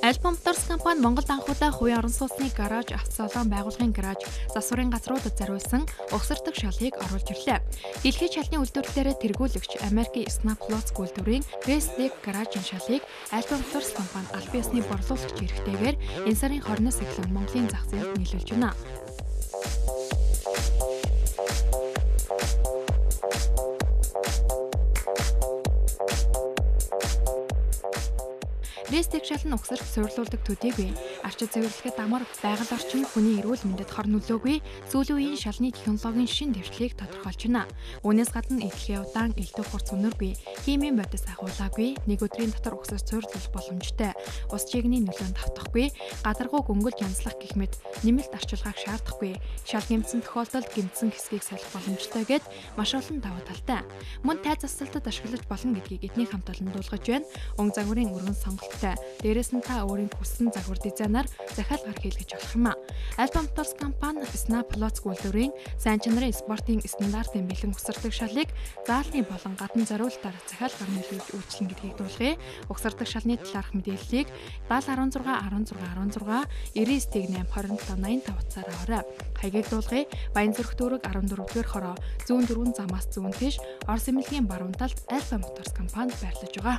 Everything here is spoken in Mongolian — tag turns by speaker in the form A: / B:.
A: Альба Моторс компани Монголд анхудаа хувийн орон сууцны гараж, автосалон байгууллагын гараж, засварын газруудад зориулсан угсардаг шалыг оруулж ирлээ. Дэлхийн шалны үйлдвэрлэлээр тэргүүлэгч Америкийн Snap-Lots үйлдвэрийн Restic гаражийн шалыг Альба Моторс компани аль биесны борлуулагч эрхтэйгээр энэ сарын 20-наас эхлэн Монголын зах зээлд нийлүүлж байна. Restic шал нь угсарт суйрлуулдаг төдийгүй арчид цэвэрлэхэд амар байгаль орчин хүний эрүүл мэндэд хор нөлөөгүй сүүлийн үеийн шалны технологийн шин дэвшлийг тодорхойлж байна. Үүнээс гадна эдлэгийн удаан, элдв хурц үнэргүй, химийн бодис агуулаагүй, нэг өдрийн дотор угсарт суйрлуулах боломжтой, ус чигний нөлөөнд автахгүй, гадаргуу гөнгөлж янзлах гэх мэт нэмэлт арчилгааг шаардахгүй, шал гэмтсэн тохиолдолд гэмтсэн хэсгийг салах боломжтой гэд маш олон давуу талтай. Мөн тайз засалтад ашиглаж болно гэдгийг эдний хамт олон дуулгаж байна. Өнгө загварын өргөн сонголт дээрээс нь та өөрийн хүссэн загвар дизайнаар захиал гар хийлгэж болох юм а. Альба Моторс компани Snap-Lots үйлдвэрийн сайн чанарын спортын стандартын бэлэн угсардаг шалыг заалны болон гадна зориулалтаар захиал гар нийлүүлж үйлчлэн гэдгийг дуулгая. Угсардаг шалны талаарх мэдээллийг 70 16 16 16 99 27 87 85 утсаар аваарай. Хаягийг дуулгая. Баянзүрх дүүрэг 14-р хороо зүүн дөрвөн замаас зүүн тийш Орос эмнэлгийн баруун талд Альба Моторс компани байрлаж байгаа.